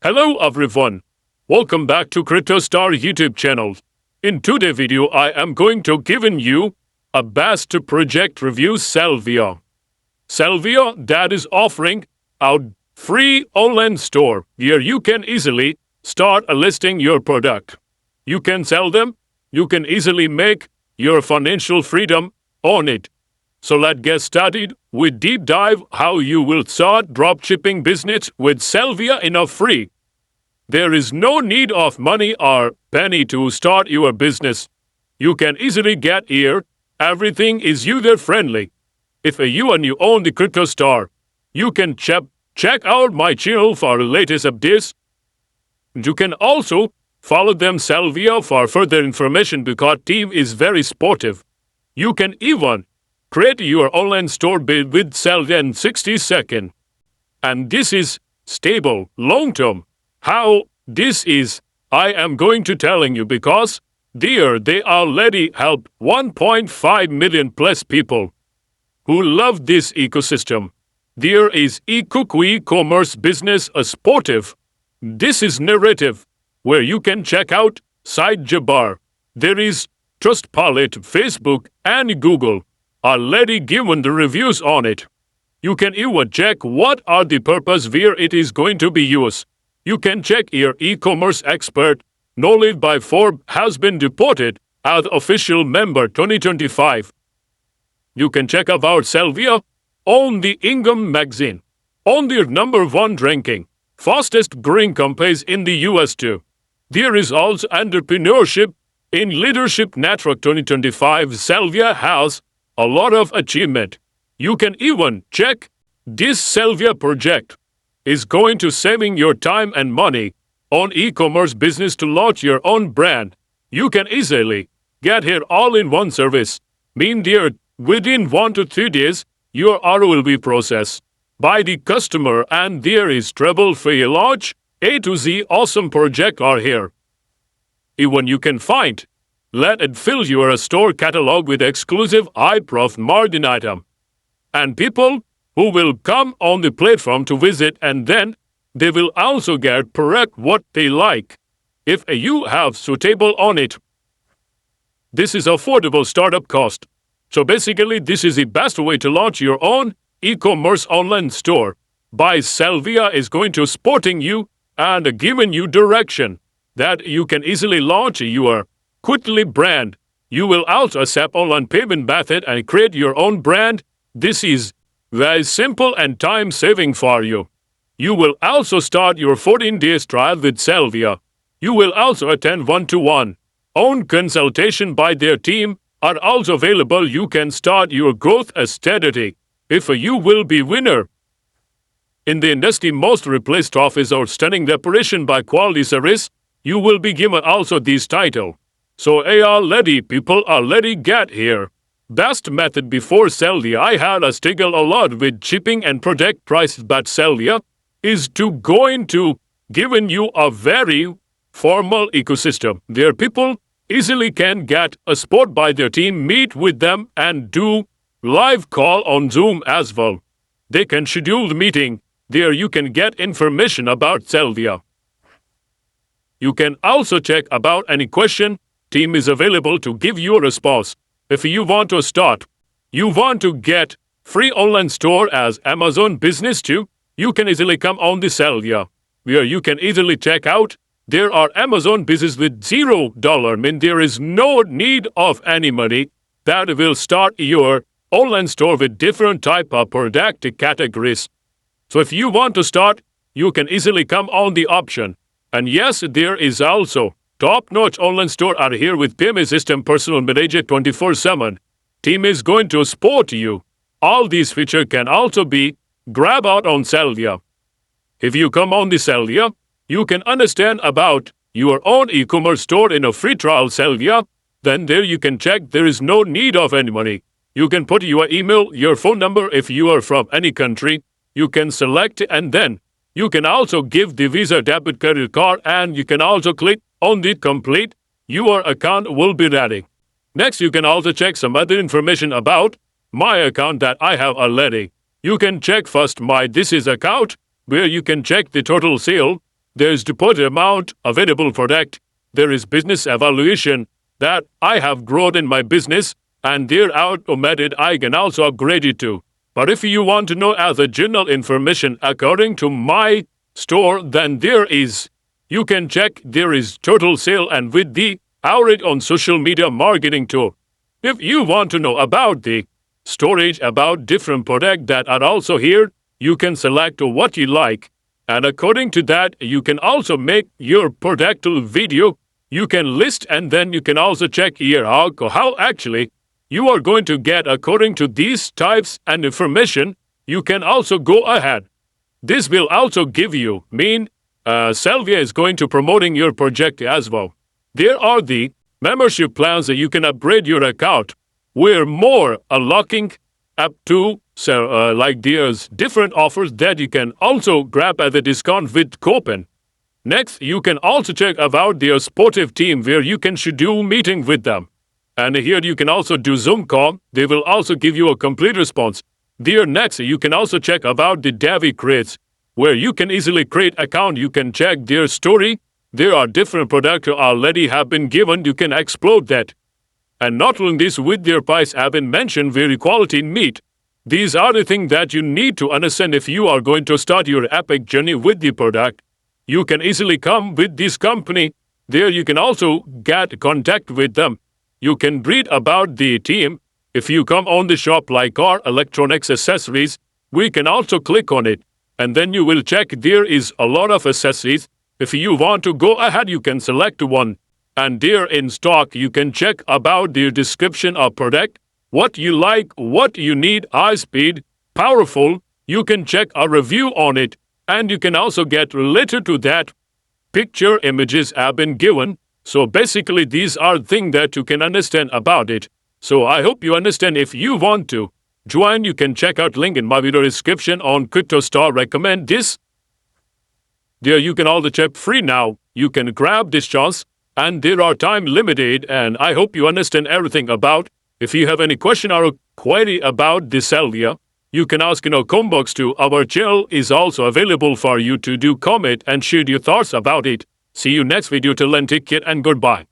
Hello everyone. Welcome back to CryptoStar YouTube channel. In today's video, I am going to giving you a best project review Sellvia. Sellvia that is offering a free online store where you can easily start listing your product. You can sell them. You can easily make your financial freedom on it. So let's get started with deep dive how you will start dropshipping business with Sellvia in a free. There is no need of money or penny to start your business. You can easily get here. Everything is user friendly. If you own the CryptoStar, you can check out my channel for the latest updates. You can also follow them Sellvia for further information because team is very supportive. You can even create your online store build with Sellvia in 60 seconds. And this is stable, long-term. How this is, I am going to telling you because they already helped 1.5 million plus people who love this ecosystem. There is e-commerce business a sportive. This is narrative where you can check out Sidebar. There is Trustpilot, Facebook, and Google already given the reviews on it. You can even check what are the purpose where it is going to be used. You can check your e-commerce expert. Knowledge by Forbes has been reported as official member 2025. You can check about Sellvia on the Ingham magazine, on their #1 ranking, fastest growing companies in the US too. There is also entrepreneurship in leadership network 2025. Sellvia has a lot of achievement. You can even check this Sellvia project is going to saving your time and money on e-commerce business to launch your own brand. You can easily get here all in one service. Mean there within 1 to 3 days, your order will be processed by the customer and there is trouble-free launch. A to Z awesome project are here. Even you can find. Let it fill your store catalog with exclusive high-profit margin item. And people who will come on the platform to visit and then they will also get product what they like. If you have suitable on it. This is affordable startup cost. So basically this is the best way to launch your own e-commerce online store. By Sellvia is going to supporting you and giving you direction that you can easily launch your quickly brand. You will also accept online payment method and create your own brand. This is very simple and time saving for you. You will also start your 14 days trial with Sellvia. You will also attend 1-to-1 own consultation by their team are also available. You can start your growth strategy if you will be winner. In the industry most replaced trophies or stunning reparation by quality service, you will be given also this title. So people already get here. Best method before Sellvia. I had a struggle a lot with shipping and product prices, but Sellvia is going to giving you a very formal ecosystem. Their people easily can get a support by their team, meet with them and do live call on Zoom as well. They can schedule the meeting. There you can get information about Sellvia. You can also check about any question. Team is available to give you a response. If you want to start, you want to get free online store as Amazon business too, you can easily come on the Sellvia, where you can easily check out. There are Amazon business with $0. Mean there is no need of any money that will start your online store with different type of product categories. So if you want to start, you can easily come on the option. And yes, there is also top-notch online store are here with payment system personal manager 24/7. Team is going to support you. All these features can also be grabbed out on Sellvia. If you come on the Sellvia, you can understand about your own e-commerce store in a free trial Sellvia. Then there you can check there is no need of any money. You can put your email, your phone number if you are from any country. You can select and then you can also give the Visa debit credit card and you can also click on the complete. Your account will be ready. Next, you can also check some other information about my account that I have already. You can check first my this is account where you can check the total sale There's deposit amount, available product. There is business evaluation that I have grown in my business, and there automated I can also upgrade it to. But if you want to know as a general information according to my store, then there is. You can check there is total sale and with the outreach on social media marketing tool. If you want to know about the storage about different products that are also here, you can select what you like. And according to that, you can also make your product video. You can list and then you can also check here how actually you are going to get according to these types and information. You can also go ahead. This will also give you Sellvia is going to promoting your project as well. There are the membership plans that you can upgrade your account. We're more unlocking up to like there's different offers that you can also grab at the discount with coupon. Next, you can also check about their sportive team where you can schedule meeting with them. And here you can also do Zoom call. They will also give you a complete response. There next, you can also check about the Davy creates where you can easily create account. You can check their story. There are different products already have been given. You can explore that. And not only this, with their price have been mentioned very quality meat. These are the things that you need to understand if you are going to start your epic journey with the product. You can easily come with this company. There you can also get contact with them. You can read about the team. If you come on the shop like car, electronics, accessories, we can also click on it. And then you will check there is a lot of accessories. If you want to go ahead, you can select one. And there in stock, you can check about their description of product. What you like, what you need, high speed, powerful. You can check a review on it. And you can also get related to that. Picture images have been given. So basically, these are things that you can understand about it. So I hope you understand. If you want to join, you can check out link in my video description on CryptoStar. Recommend this. There you can also check free now. You can grab this chance. And there are time limited. And I hope you understand everything about. If you have any question or query about this Sellvia, you can ask in our comment box too. Our channel is also available for you to do comment and share your thoughts about it. See you next video. Till then, take care and goodbye.